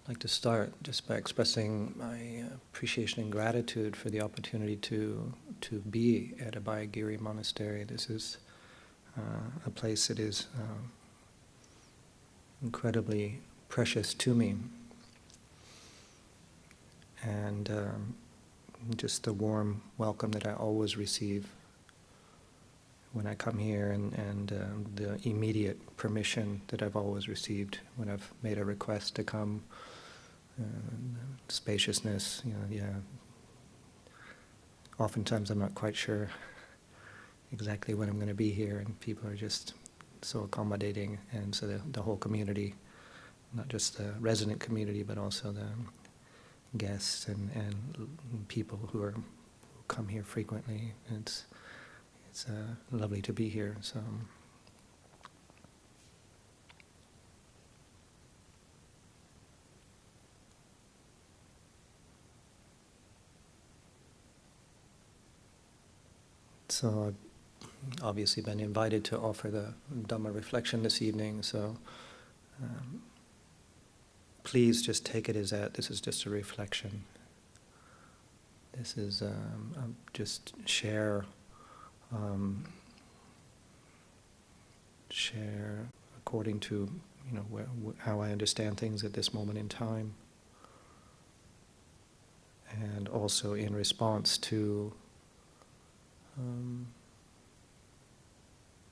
like to start just by expressing my appreciation and gratitude for the opportunity to be at Abhayagiri Monastery. This is a place that is incredibly precious to me, and just the warm welcome that I always receive when I come here, and the immediate permission that I've always received when I've made a request to come. Spaciousness, oftentimes I'm not quite sure exactly when I'm going to be here, and people are just so accommodating, and so the whole community, not just the resident community, but also the guests and people who come here frequently. It's lovely to be here. So I've obviously been invited to offer the Dhamma reflection this evening, so please just take it as that. This is just a reflection. This is just share according to how I understand things at this moment in time, and also in response to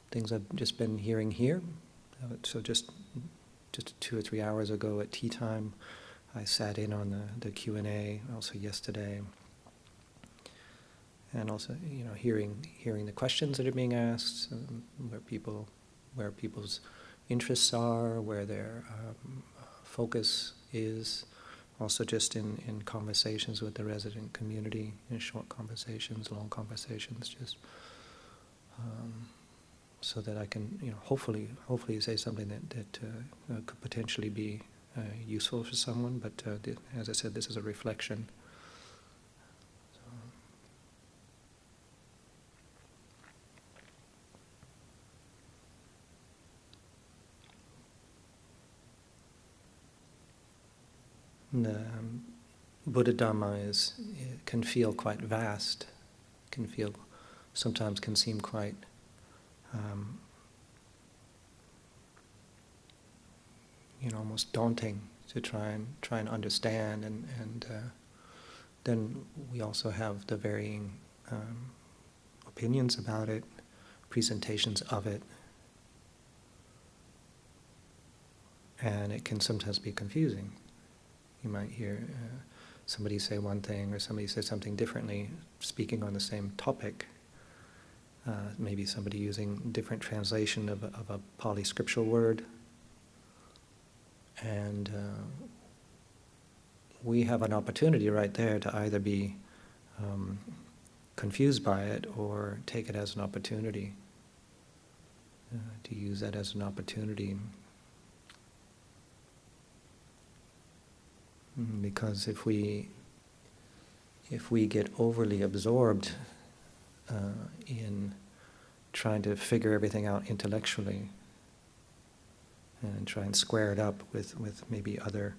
things I've just been hearing here. So just 2 or 3 hours ago at tea time, I sat in on the Q&A, also yesterday, and also hearing the questions that are being asked, where people's interests are, where their focus is. Also just in conversations with the resident community, in short conversations, long conversations, just so that I can, hopefully say something that could potentially be useful for someone. But as I said, this is a reflection. The Buddha Dhamma can feel quite vast, sometimes can seem quite almost daunting to try and understand, and then we also have the varying opinions about it, presentations of it, and it can sometimes be confusing. You might hear somebody say one thing, or somebody say something differently, speaking on the same topic. Maybe somebody using different translation of a Pali scriptural word. And we have an opportunity right there to either be confused by it or take it as an opportunity, to use that as an opportunity. Because if we get overly absorbed in trying to figure everything out intellectually and try and square it up with maybe other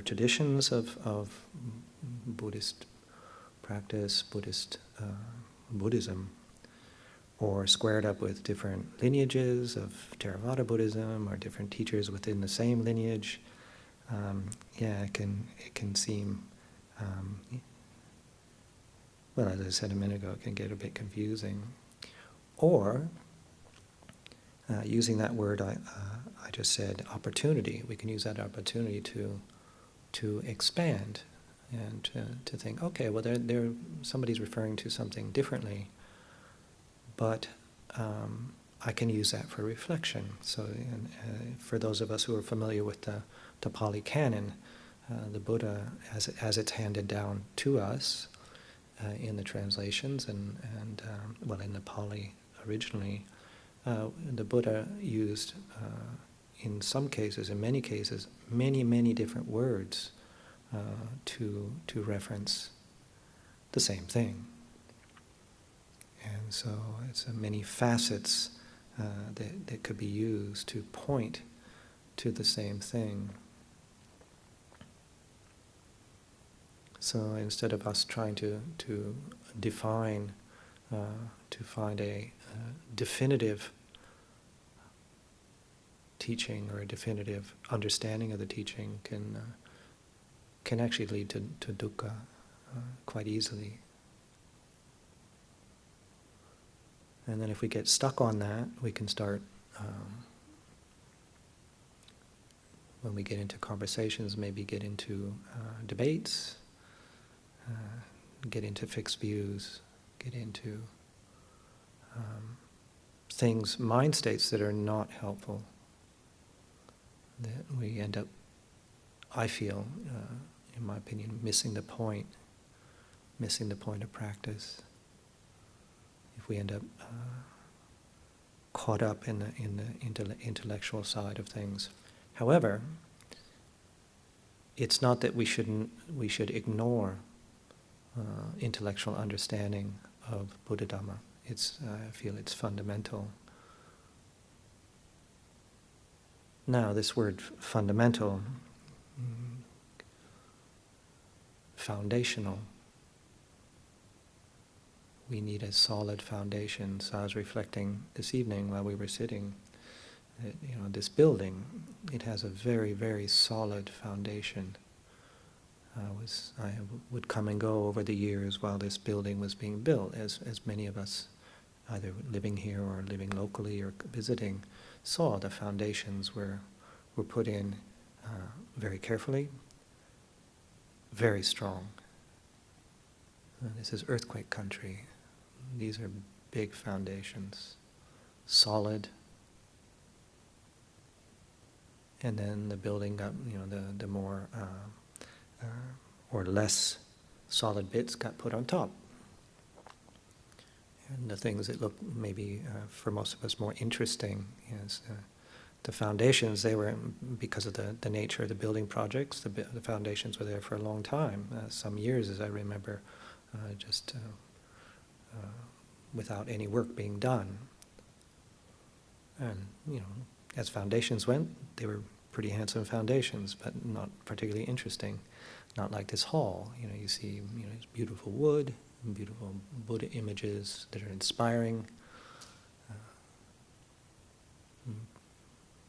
traditions of Buddhist practice, Buddhism, or square it up with different lineages of Theravada Buddhism or different teachers within the same lineage, it can seem, well, as I said a minute ago, it can get a bit confusing. Or, using that word I just said, opportunity, we can use that opportunity to expand and to think, okay, well, somebody's referring to something differently, but I can use that for reflection. So for those of us who are familiar with the Pali Canon, the Buddha, as it's handed down to us in the translations and in the Pali originally, the Buddha used, in some cases, in many cases, many different words to reference the same thing. And so it's many facets that could be used to point to the same thing. So instead of us trying to define, to find a definitive teaching or a definitive understanding of the teaching can actually lead to dukkha quite easily. And then if we get stuck on that, we can start, when we get into conversations, maybe get into debates, get into fixed views, get into things, mind states that are not helpful, that we end up, I feel, in my opinion, missing the point of practice. If we end up caught up in the intellectual side of things. However, it's not that we should ignore intellectual understanding of Buddha Dhamma. I feel it's fundamental. Now, this word fundamental, foundational, we need a solid foundation. So I was reflecting this evening while we were sitting, that, this building, it has a very, very solid foundation. I would come and go over the years while this building was being built, as many of us, either living here or living locally or visiting, saw the foundations were put in very carefully, very strong. This is earthquake country. These are big foundations, solid. And then the building got, the more or less solid bits got put on top. And the things that look maybe for most of us more interesting is the foundations. They were, because of the nature of the building projects, the foundations were there for a long time, some years, as I remember, just without any work being done. And, as foundations went, they were pretty handsome foundations, but not particularly interesting. Not like this hall. You see, it's beautiful wood, beautiful Buddha images that are inspiring,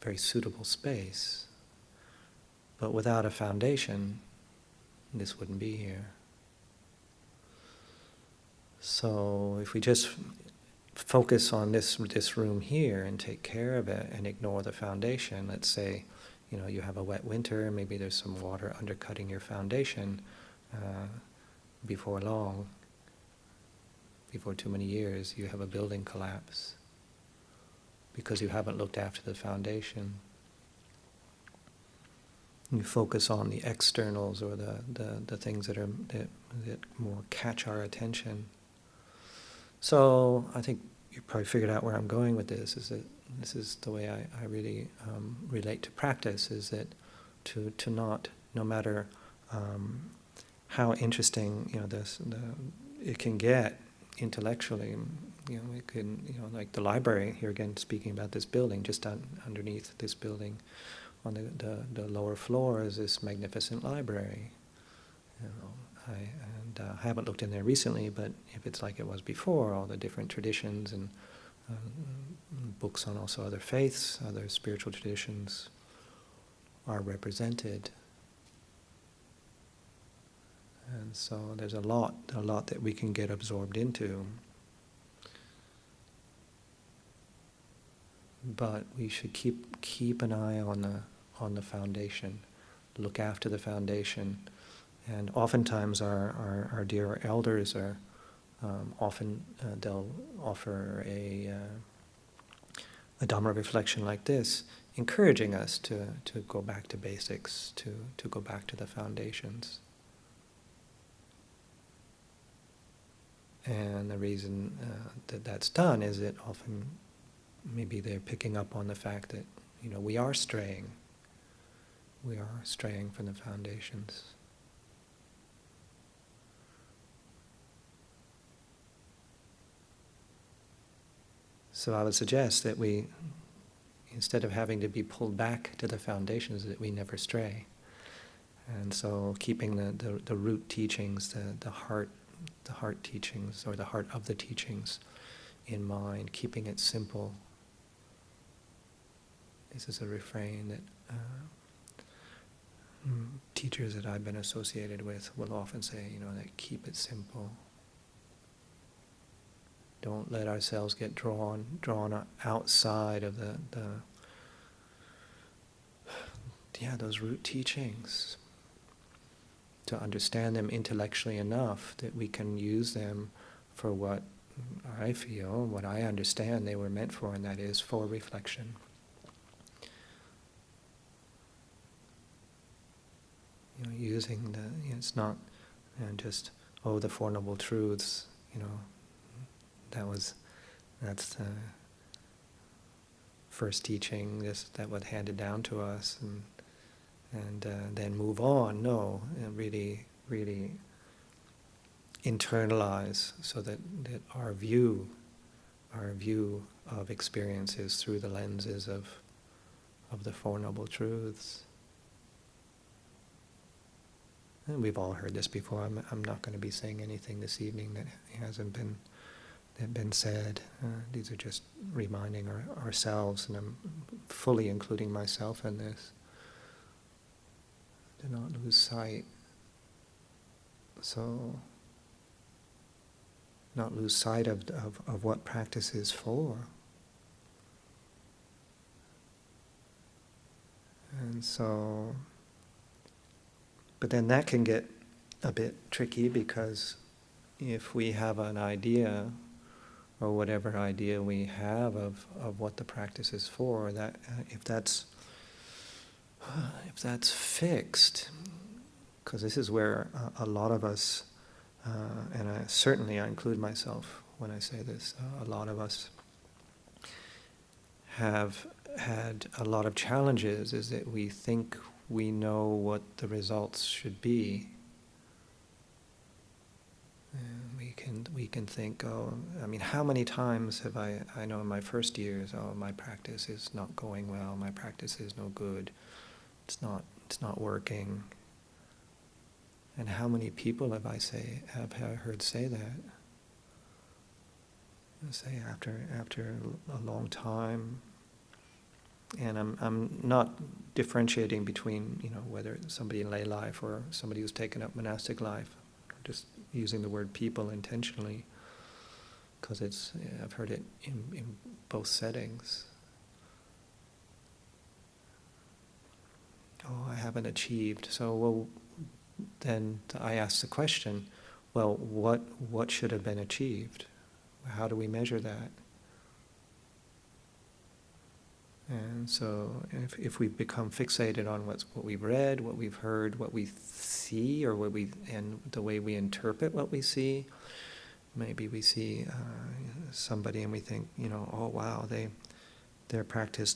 very suitable space. But without a foundation, this wouldn't be here. So if we just focus on this room here and take care of it and ignore the foundation, let's say, you have a wet winter, maybe there's some water undercutting your foundation, before long, before too many years, you have a building collapse because you haven't looked after the foundation. You focus on the externals or the things that more catch our attention. So I think you probably figured out where I'm going with this, is that this is the way I really relate to practice, is that to not, no matter how interesting it can get intellectually, it can, like the library here again, speaking about this building, just underneath this building, on the lower floor is this magnificent library. I haven't looked in there recently, but if it's like it was before, all the different traditions and books on also other faiths, other spiritual traditions are represented. And so there's a lot that we can get absorbed into. But we should keep an eye on the foundation, look after the foundation. And oftentimes our dear elders are often they'll offer a Dhamma reflection like this, encouraging us to go back to basics, to go back to the foundations. And the reason that that's done is that often maybe they're picking up on the fact that we are straying. We are straying from the foundations. So I would suggest that we, instead of having to be pulled back to the foundations, that we never stray. And so keeping the root teachings, the heart teachings, or the heart of the teachings in mind, keeping it simple. This is a refrain that teachers that I've been associated with will often say, that keep it simple. Don't let ourselves get drawn outside of those root teachings, to understand them intellectually enough that we can use them for what I feel, what I understand they were meant for, and that is for reflection. Using it's not just, the Four Noble Truths, that's the first teaching that was handed down to us, and then move on. No, and really internalize, so that our view of experience is through the lenses of the Four Noble Truths. And we've all heard this before. I'm not going to be saying anything this evening that hasn't been said. These are just reminding ourselves, and I'm fully including myself in this. Do not lose sight. So, not lose sight of what practice is for. And so, but then that can get a bit tricky, because if we have an idea, or whatever idea we have of what the practice is for, that if that's fixed, because this is where a lot of us, and I include myself when I say this, a lot of us have had a lot of challenges, is that we think we know what the results should be. And we can think, how many times have I know in my first years, my practice is not going well, my practice is no good, it's not working. And how many people have I heard say that? Say after a long time. And I'm not differentiating between, whether somebody in lay life or somebody who's taken up monastic life. I'm just using the word people intentionally, because I've heard it in both settings. I haven't achieved. So, then I ask the question, what should have been achieved? How do we measure that? And so if we become fixated on what we've read, what we've heard, what we see, and the way we interpret what we see, maybe we see somebody and we think, oh wow, their practice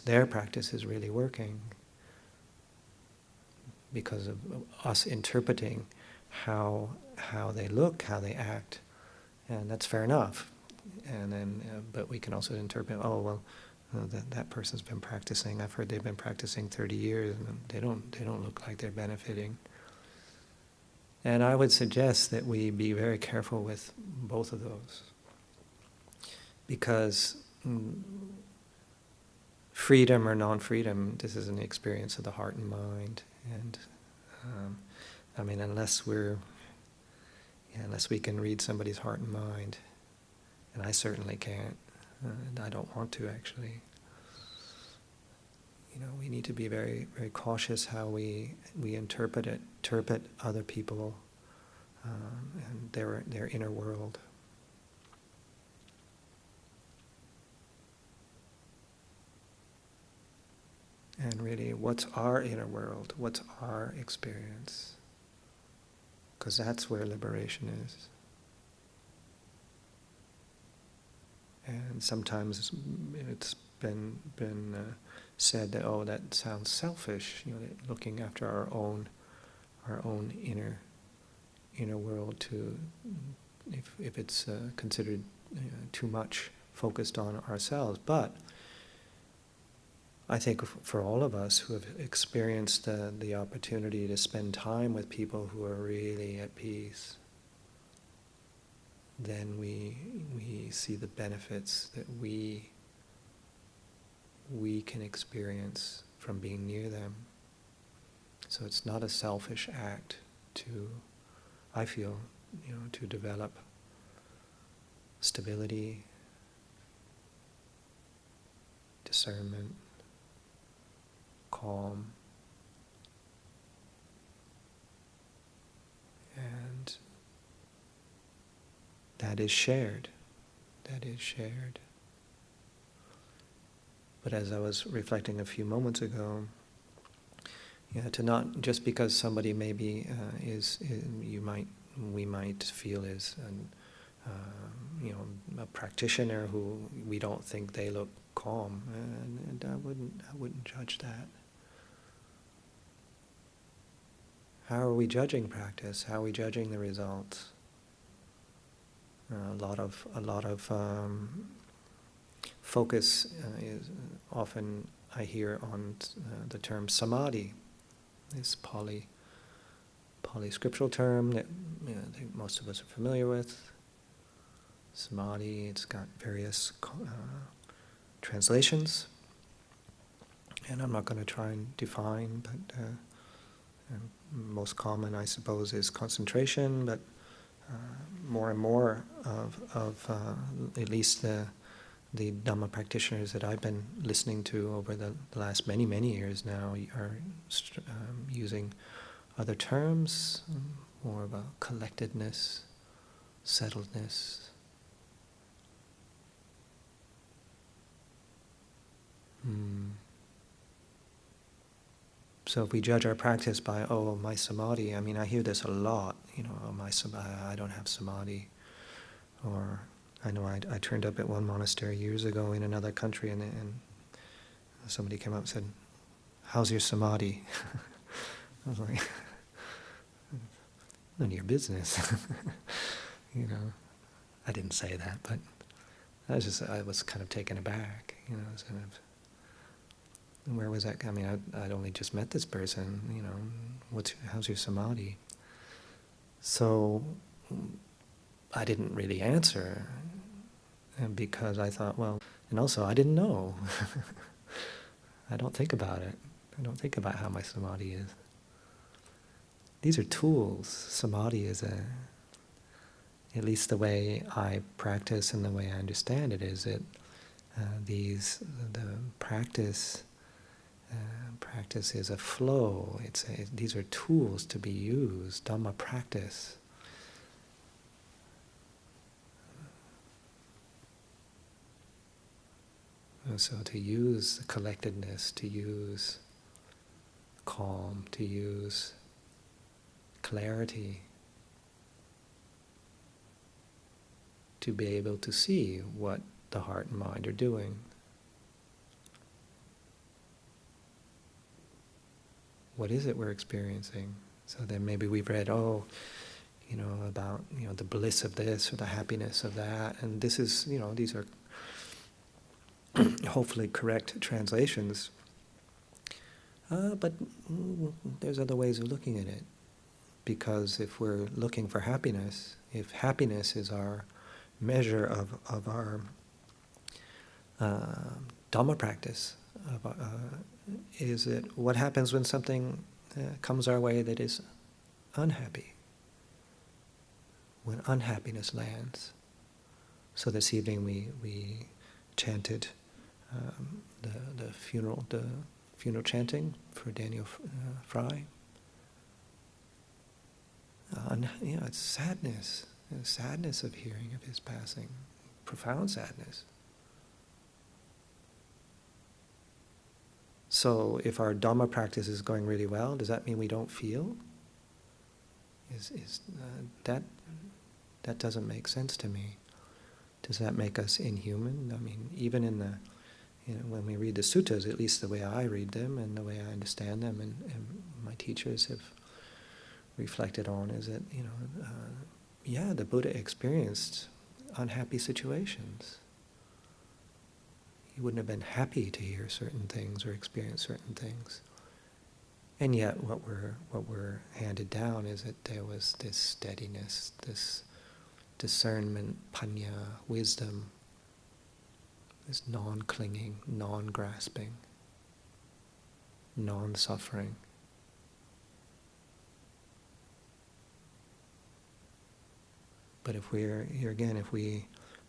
is really working, because of us interpreting how they look, how they act, and that's fair enough. And then, but we can also interpret, that person's been practicing. I've heard they've been practicing 30 years, and they don't look like they're benefiting. And I would suggest that we be very careful with both of those, because freedom or non-freedom, this is an experience of the heart and mind. And unless we can read somebody's heart and mind, and I certainly can't. And I don't want to, actually. We need to be very, very cautious how we interpret other people and their inner world. And really, what's our inner world? What's our experience? Because that's where liberation is. And sometimes it's been said that, that sounds selfish, that looking after our own inner world, if it's considered too much focused on ourselves. But I think for all of us who have experienced the opportunity to spend time with people who are really at peace, then we see the benefits that we can experience from being near them. So it's not a selfish act to, I feel, to develop stability, discernment, calm, and that is shared. That is shared. But as I was reflecting a few moments ago, to not just because somebody maybe we might feel is a practitioner who we don't think they look calm, and I wouldn't judge that. How are we judging practice? How are we judging the results? A lot of focus is often I hear on the term samadhi, this Pali scriptural term that I think most of us are familiar with. Samadhi, it's got various translations, and I'm not going to try and define, but most common, I suppose, is concentration, but more and more of at least the Dhamma practitioners that I've been listening to over the last many years now are using other terms, more of a collectedness, settledness. So if we judge our practice by, my samadhi, I mean, I hear this a lot, my samadhi, I don't have samadhi. Or I know I turned up at one monastery years ago in another country, and somebody came up and said, "How's your samadhi?" I was like, none of your business. I didn't say that, but I was kind of taken aback, sort of. Where was that? I mean, I'd only just met this person, how's your samadhi? So I didn't really answer, because I thought, and also I didn't know. I don't think about it. I don't think about how my samadhi is. These are tools. Samadhi is at least the way I practice and the way I understand it is that the practice is a flow. These are tools to be used. Dhamma practice. So to use collectedness, to use calm, to use clarity, to be able to see what the heart and mind are doing. What is it we're experiencing? So then maybe we've read, about, the bliss of this or the happiness of that, and this is, these are hopefully correct translations. But there's other ways of looking at it. Because if we're looking for happiness, if happiness is our measure of our Dhamma practice, is it what happens when something comes our way that is unhappy? When unhappiness lands. So this evening we chanted the funeral chanting for Daniel Fry. It's sadness. The sadness of hearing of his passing. Profound sadness. So if our Dhamma practice is going really well, does that mean we don't feel? That doesn't make sense to me. Does that make us inhuman? I mean, even in when we read the suttas, at least the way I read them and the way I understand them, and my teachers have reflected on, is that the Buddha experienced unhappy situations. You wouldn't have been happy to hear certain things or experience certain things. And yet what we're handed down is that there was this steadiness, this discernment, panya, wisdom, this non-clinging, non-grasping, non-suffering. But if we're, here again, if we,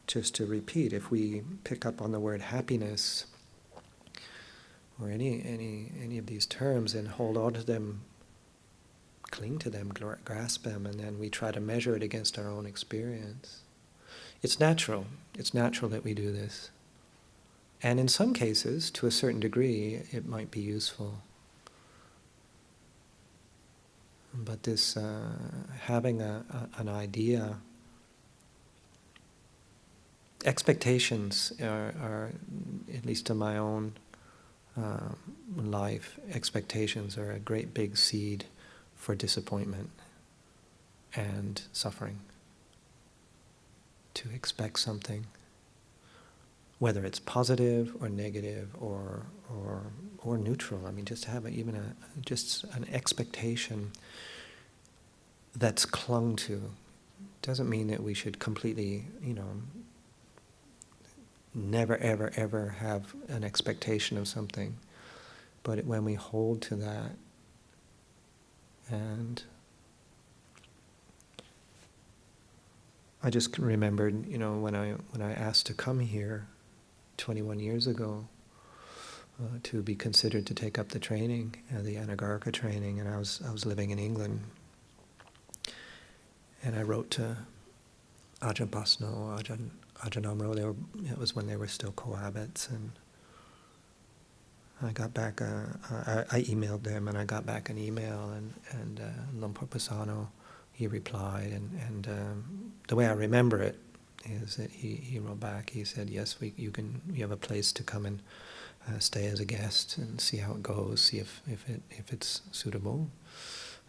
just to repeat, if we pick up on the word happiness, or any of these terms, and hold on to them, cling to them, grasp them, and then we try to measure it against our own experience. It's natural. It's natural that we do this. And in some cases, to a certain degree, it might be useful. But this having an idea, expectations are, at least in my own life, expectations are a great big seed for disappointment and suffering. To expect something, whether it's positive or negative or neutral. I mean, just to have just an expectation that's clung to doesn't mean that we should completely, never, ever, ever have an expectation of something. But when we hold to that, and I just remembered, when I asked to come here 21 years ago to be considered to take up the training, the Anagarika training, and I was living in England, and I wrote to Ajahn Pasno, Ajahn Amro. It was when they were still cohabits, and I got back. I emailed them, and I got back an email, and Lumpur Pasano, he replied, and the way I remember it is that he wrote back. He said, "Yes, you have a place to come and stay as a guest and see how it goes, see if it's suitable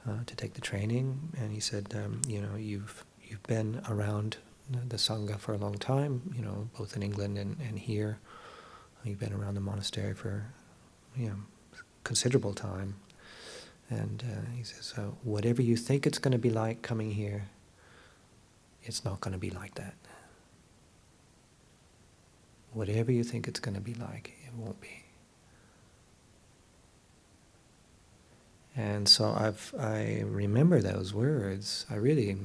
to take the training." And he said, "You've been around the Sangha for a long time, both in England and here. You've been around the monastery for considerable time." And he says, "Whatever you think it's going to be like coming here, it's not going to be like that. Whatever you think it's going to be like, it won't be." And so I remember those words. I really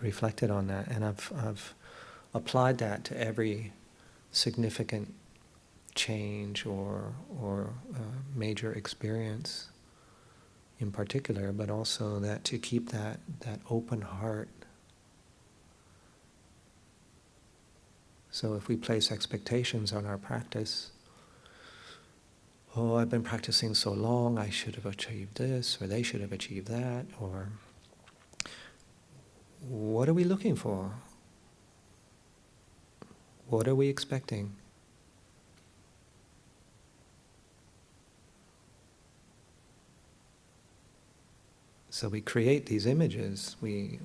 reflected on that, and I've applied that to every significant change or major experience in particular, but also that to keep that open heart. So if we place expectations on our practice, I've been practicing so long, I should have achieved this, or they should have achieved that, or what are we looking for? What are we expecting? So we create these images. We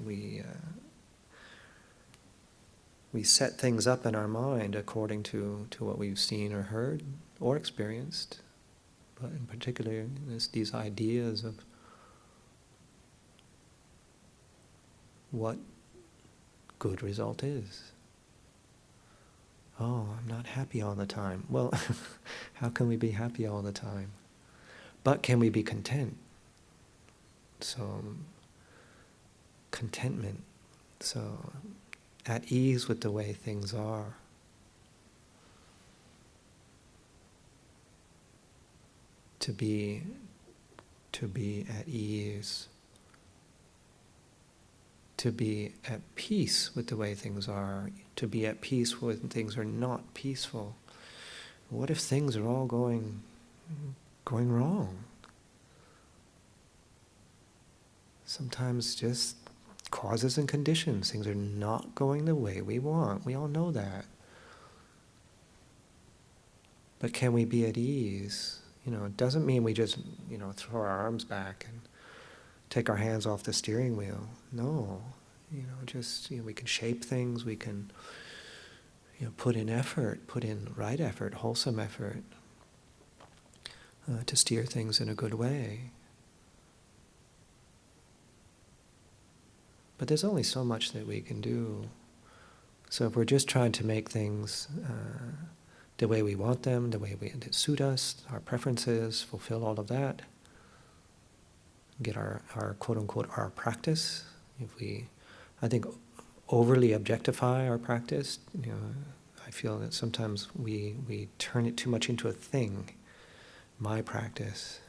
set things up in our mind according to what we've seen or heard or experienced. But in particular, these ideas of what good result is. I'm not happy all the time. Well, how can we be happy all the time? But can we be content? So, contentment. So, at ease with the way things are. To be at ease. To be at peace with the way things are. To be at peace when things are not peaceful. What if things are all going wrong? Sometimes just causes and conditions. Things are not going the way we want. We all know that. But can we be at ease? It doesn't mean we just, throw our arms back and take our hands off the steering wheel. No. We can shape things. We can, put in effort, put in right effort, wholesome effort, to steer things in a good way. But there's only so much that we can do. So if we're just trying to make things the way we want them, the way that suit us, our preferences, fulfill all of that, get our quote-unquote our practice, if we, I think, overly objectify our practice, I feel that sometimes we turn it too much into a thing, my practice.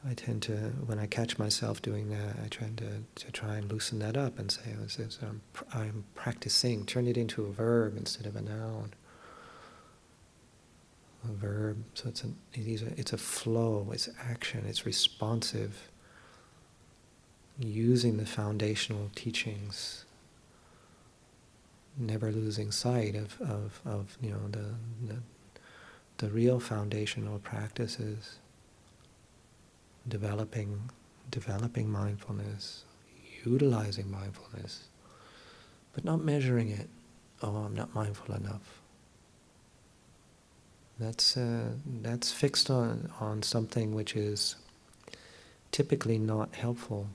I tend to, when I catch myself doing that, I try to try and loosen that up and say, I'm practicing, turn it into a verb instead of a noun. A verb, so it's a flow, it's action, it's responsive, using the foundational teachings, never losing sight of the real foundational practices, developing mindfulness, utilizing mindfulness, but not measuring it. Oh, I'm not mindful enough. That's fixed on something which is typically not helpful.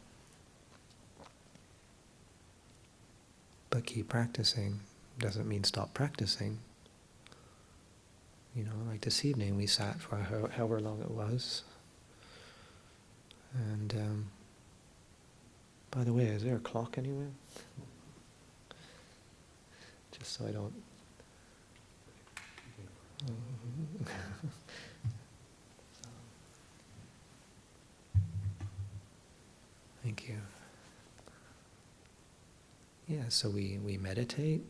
But keep practicing. Doesn't mean stop practicing. Like this evening we sat for however long it was. And by the way, is there a clock anywhere? Just so I don't... Thank you. Yeah, so we meditate.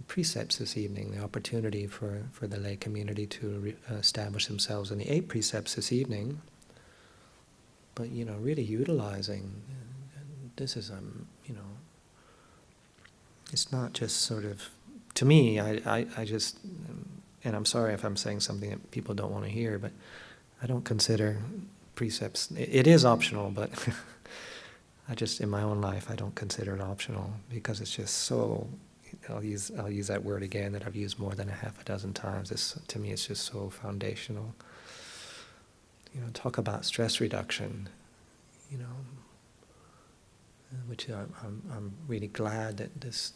Precepts this evening, the opportunity for the lay community to establish themselves in the 8 precepts this evening. But, really utilizing, this is, it's not just sort of, to me, I just, and I'm sorry if I'm saying something that people don't want to hear, but I don't consider precepts, it is optional, but I just, in my own life, I don't consider it optional, because it's just so, I'll use that word again that I've used more than a half a dozen times. To me, it's just so foundational. Talk about stress reduction, which I'm really glad that this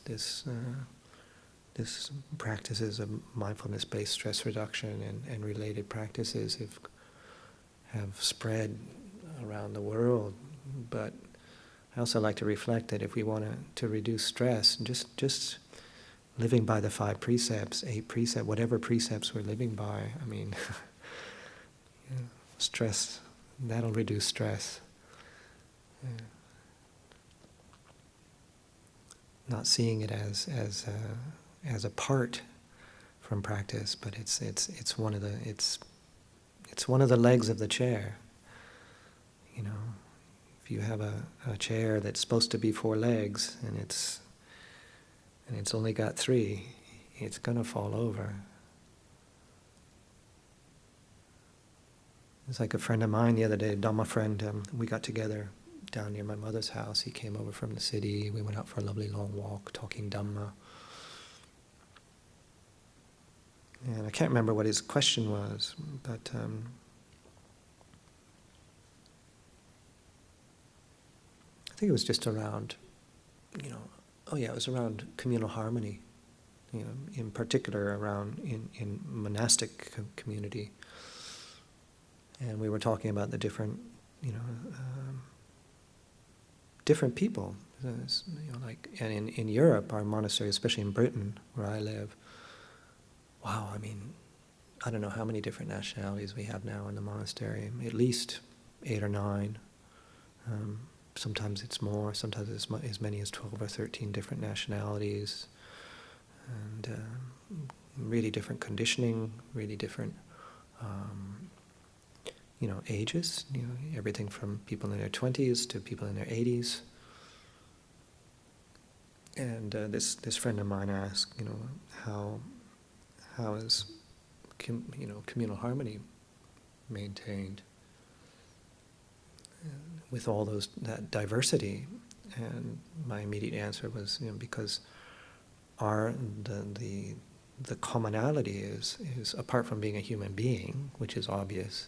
practices of mindfulness-based stress reduction and related practices have spread around the world. But I also like to reflect that if we want to reduce stress, just living by the 5 precepts, 8 precepts, whatever precepts we're living by, I mean, stress, that'll reduce stress. Not seeing it as a part from practice, but it's one of the legs of the chair. If you have a chair that's supposed to be 4 legs and it's only got 3, it's gonna fall over. It's like a friend of mine the other day, a Dhamma friend, we got together down near my mother's house. He came over from the city. We went out for a lovely long walk, talking Dhamma. And I can't remember what his question was, but I think it was just around, it was around communal harmony, in particular around in monastic community. And we were talking about the different, different people. And in Europe, our monastery, especially in Britain, where I live, wow, I don't know how many different nationalities we have now in the monastery, at least 8 or 9. Sometimes it's more, sometimes it's as many as 12 or 13 different nationalities, and really different conditioning, really different ages, everything from people in their 20s to people in their 80s. And this friend of mine asked, how is communal harmony maintained with all that diversity? And my immediate answer was, because our the commonality is apart from being a human being, which is obvious,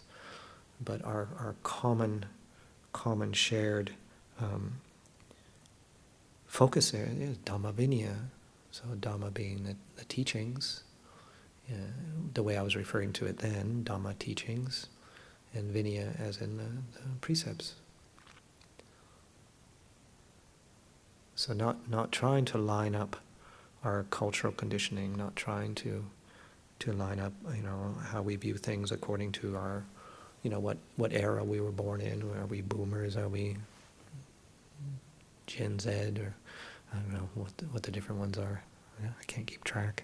but our common shared focus there is Dhamma Vinaya. So Dhamma being the teachings, the way I was referring to it then, Dhamma teachings, and Vinaya as in the precepts. So not trying to line up our cultural conditioning, not trying to line up, how we view things according to our, what era we were born in. Are we boomers? Are we Gen Z? Or I don't know what the different ones are. I can't keep track.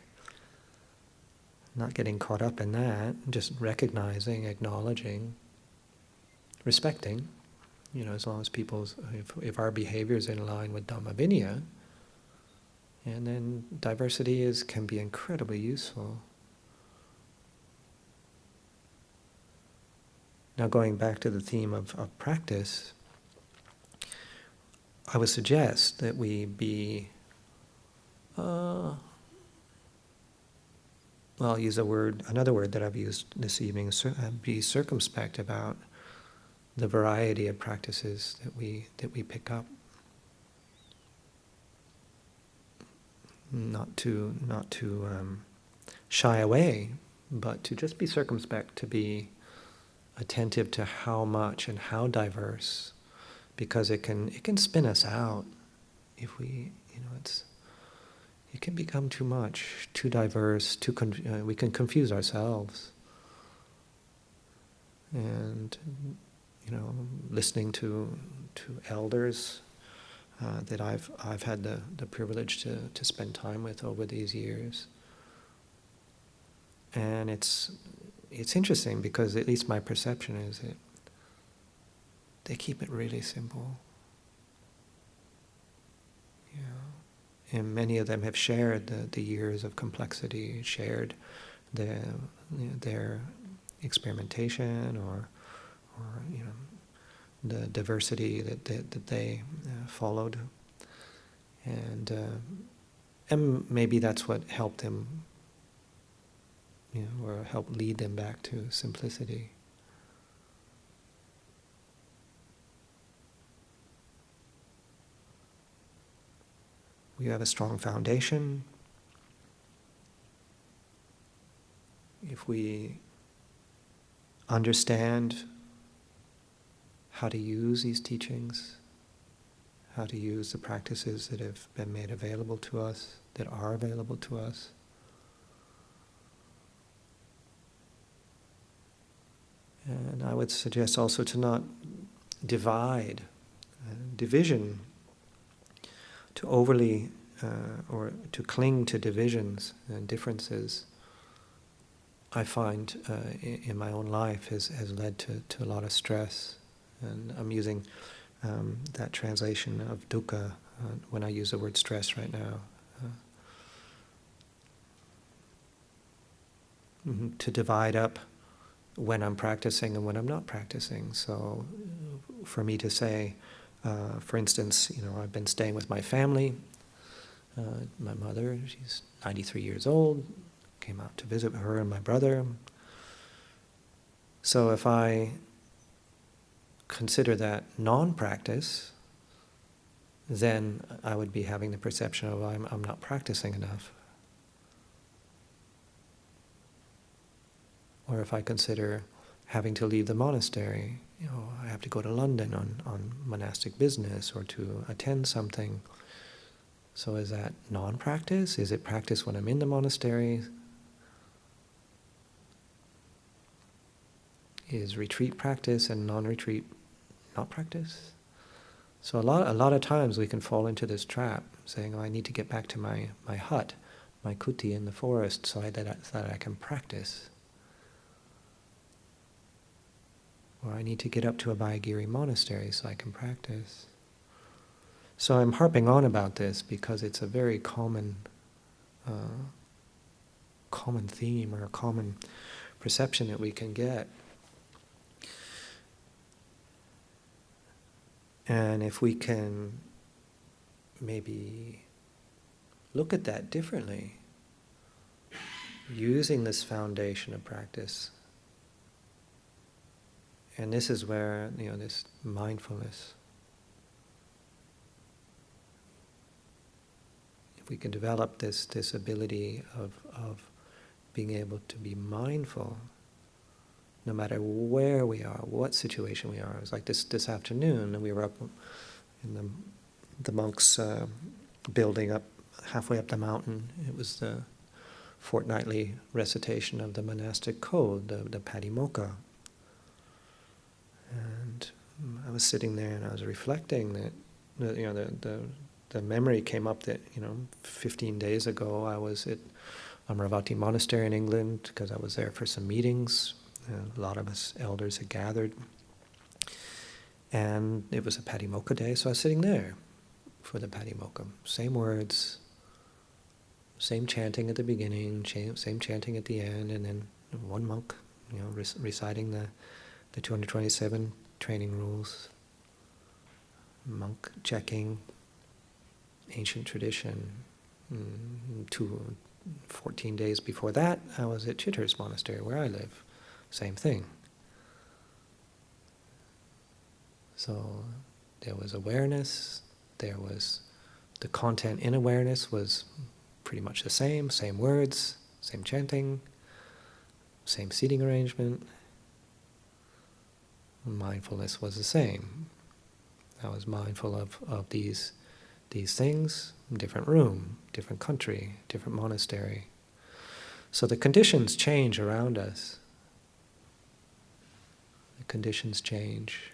Not getting caught up in that, just recognizing, acknowledging, respecting. As long as if our behavior is in line with Dhamma Vinaya, and then diversity can be incredibly useful. Now going back to the theme of practice, I would suggest that we be, I'll use another word that I've used this evening, be circumspect about the variety of practices that we pick up. Not to shy away, but to just be circumspect, to be attentive to how much and how diverse, because it can spin us out if we, it can become too much, too diverse, we can confuse ourselves. And listening to elders that I've had the privilege to spend time with over these years, and it's interesting because at least my perception is that they keep it really simple. And many of them have shared the years of complexity, shared their experimentation or the diversity that they followed, and maybe that's what helped them, or helped lead them back to simplicity. We have a strong foundation. If we understand how to use these teachings, how to use the practices that have been made available to us, that are available to us, and I would suggest also to not divide, division, to overly or to cling to divisions and differences, I find in my own life has led to a lot of stress. And I'm using that translation of dukkha when I use the word stress right now. To divide up when I'm practicing and when I'm not practicing. So for me to say, for instance, I've been staying with my family. My mother, she's 93 years old, came out to visit her and my brother. So if I consider that non-practice, then I would be having the perception of I'm not practicing enough. Or if I consider having to leave the monastery, I have to go to London on monastic business or to attend something. So is that non-practice? Is it practice when I'm in the monastery? Is retreat practice and non-retreat not practice? So a lot of times we can fall into this trap, saying, I need to get back to my hut, my kuti in the forest, so that I can practice. Or I need to get up to Abhayagiri Monastery so I can practice. So I'm harping on about this because it's a very common theme or a common perception that we can get. And if we can maybe look at that differently, using this foundation of practice. And this is where, this mindfulness, if we can develop this ability of being able to be mindful, no matter where we are, what situation we are. It was like this afternoon, and we were up in the monks' building up halfway up the mountain. It was the fortnightly recitation of the monastic code, the Patimokkha. And I was sitting there and I was reflecting that, the memory came up that, 15 days ago I was at Abhayagiri Monastery in England because I was there for some meetings. A lot of us elders had gathered. And it was a Patimokkha day, so I was sitting there for the Patimokkha. Same words, same chanting at the beginning, same chanting at the end, and then one monk, reciting the 227 training rules, monk checking, ancient tradition. 14 days before that, I was at Chithurst Monastery, where I live. Same thing. So there was awareness, there was the content in awareness was pretty much the same words, same chanting, same seating arrangement. Mindfulness was the same. I was mindful of these things, different room, different country, different monastery. So the conditions change around us. The conditions change.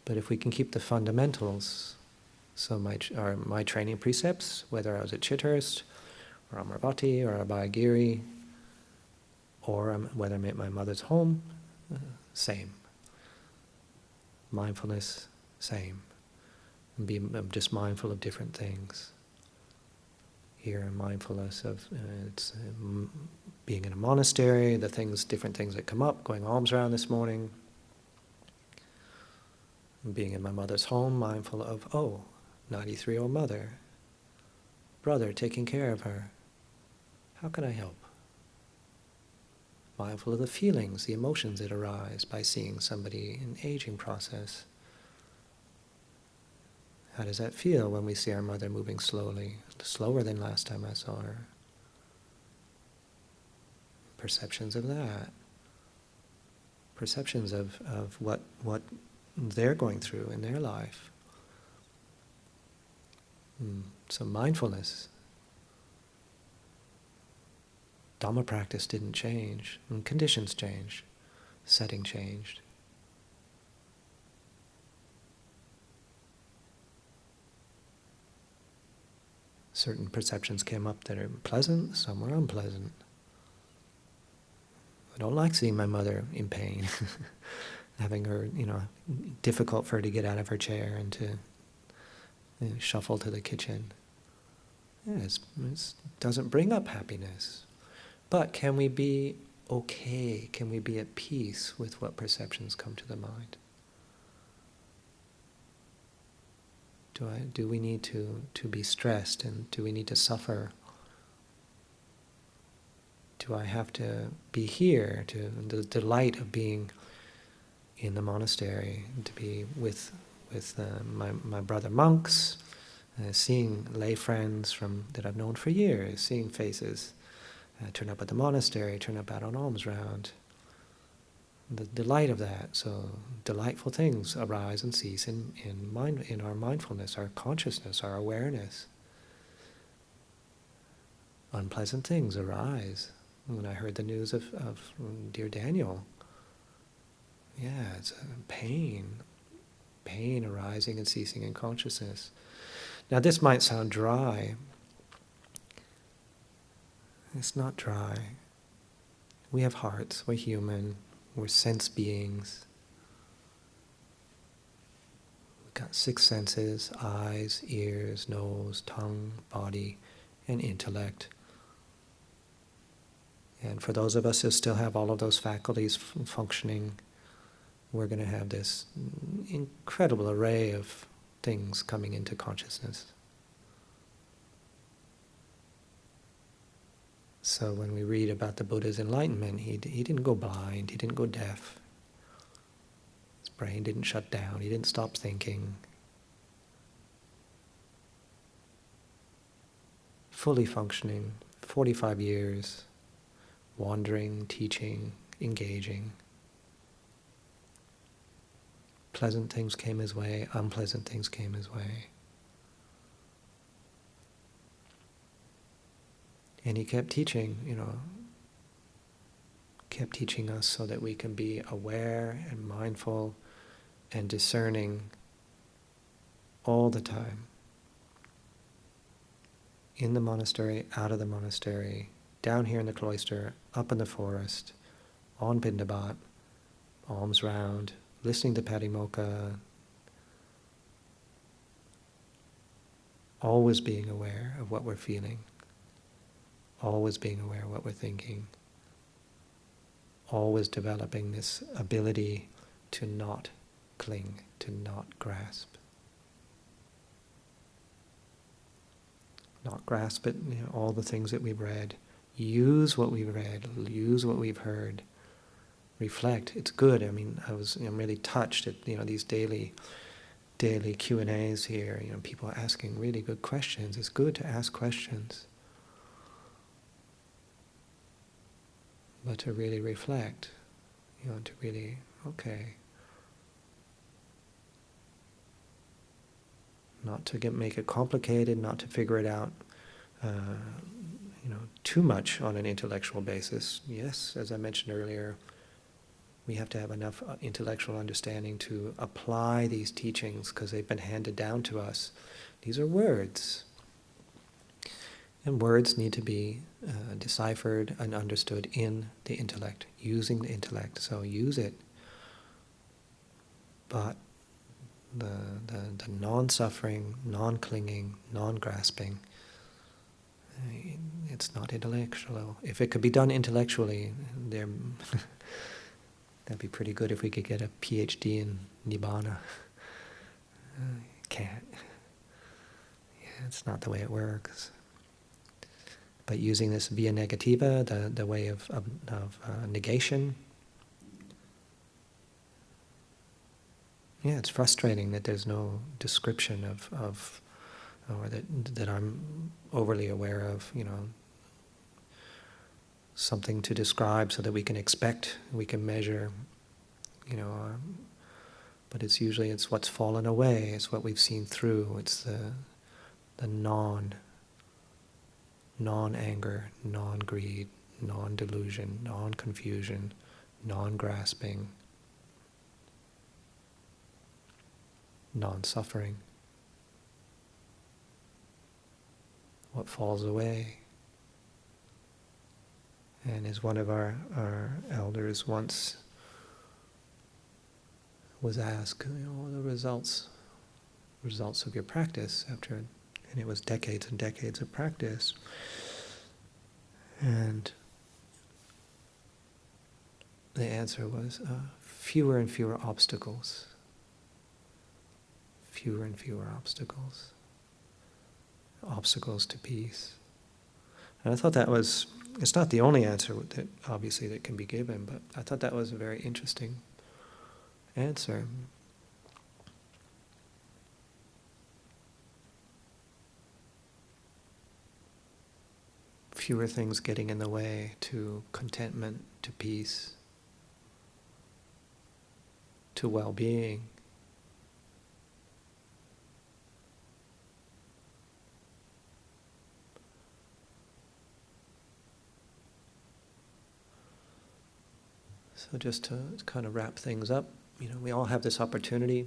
But if we can keep the fundamentals, so my training precepts, whether I was at Chithurst, or Amaravati, or Abhayagiri, or whether I'm at my mother's home, same. Mindfulness, same. I'm just mindful of different things. Here, I'm mindfulness of being in a monastery, different things that come up, going alms round this morning. Being in my mother's home, mindful of, 93-year-old mother, brother taking care of her. How can I help? Mindful of the feelings, the emotions that arise by seeing somebody in the aging process. How does that feel when we see our mother moving slowly, slower than last time I saw her? Perceptions of that. Perceptions of what they're going through in their life. So mindfulness. Dhamma practice didn't change, and conditions changed, setting changed. Certain perceptions came up that are pleasant, some were unpleasant. I don't like seeing my mother in pain, having her, difficult for her to get out of her chair and to shuffle to the kitchen. Yeah, it doesn't bring up happiness. But can we be okay? Can we be at peace with what perceptions come to the mind? Do we need to be stressed, and do we need to suffer? Do I have to be here, to the delight of being in the monastery, to be with my brother monks, seeing lay friends that I've known for years, seeing faces turn up at the monastery, turn up out on alms round. The delight of that. So delightful things arise and cease in our mindfulness, our consciousness, our awareness. Unpleasant things arise. When I heard the news of dear Daniel, it's pain arising and ceasing in consciousness. Now this might sound dry. It's not dry. We have hearts, we're human, we're sense beings. We've got 6 senses: eyes, ears, nose, tongue, body, and intellect. And for those of us who still have all of those faculties functioning, we're going to have this incredible array of things coming into consciousness. So when we read about the Buddha's enlightenment, he didn't go blind, he didn't go deaf. His brain didn't shut down, he didn't stop thinking. Fully functioning, 45 years, wandering, teaching, engaging. Pleasant things came his way, unpleasant things came his way. And he kept teaching, kept teaching us so that we can be aware and mindful and discerning all the time. In the monastery, out of the monastery, down here in the cloister, up in the forest, on Bindabat, alms round, listening to Patimokkha, always being aware of what we're feeling, always being aware of what we're thinking, always developing this ability to not cling, to not grasp. Not grasp it, all the things that we've read. Use what we've read, use what we've heard. Reflect. It's good. I'm really touched at these daily Q&As here. People are asking really good questions. It's good to ask questions, but to really reflect. To really not to make it complicated, not to figure it out, too much on an intellectual basis. Yes, as I mentioned earlier, we have to have enough intellectual understanding to apply these teachings because they've been handed down to us. These are words. And words need to be deciphered and understood in the intellect, using the intellect. So use it. But the non-suffering, non-clinging, non-grasping, it's not intellectual. If it could be done intellectually, that'd be pretty good if we could get a PhD in Nibbana. Can't. Yeah, it's not the way it works. But using this via negativa, the way of negation, it's frustrating that there's no description of or that I'm overly aware of, something to describe so that we can expect, we can measure, but it's usually what's fallen away, it's what we've seen through, it's the non-anger, non-greed, non-delusion, non-confusion, non-grasping, non-suffering. What falls away. And as one of our elders once was asked, what are the results of your practice and it was decades and decades of practice. And the answer was fewer and fewer obstacles. Fewer and fewer obstacles. Obstacles to peace. And I thought that was, it's not the only answer that obviously that can be given, but I thought that was a very interesting answer. Fewer things getting in the way to contentment, to peace, to well-being. So just to kind of wrap things up, we all have this opportunity.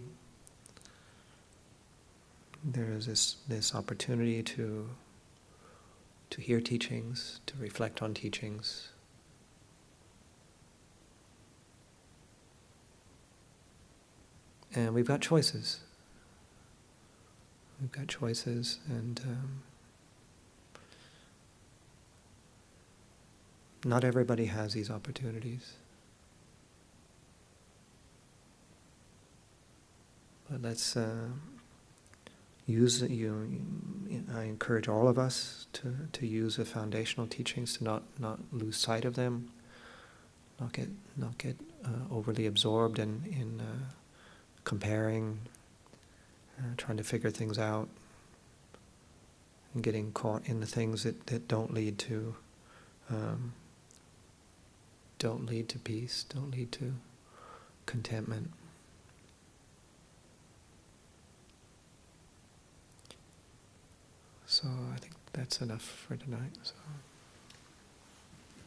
There is this opportunity to hear teachings, to reflect on teachings. And we've got choices. We've got choices, and not everybody has these opportunities. But let's I encourage all of us to use the foundational teachings, to not lose sight of them, not get overly absorbed in comparing, trying to figure things out, and getting caught in the things that don't lead to peace, don't lead to contentment. So I think that's enough for tonight. So.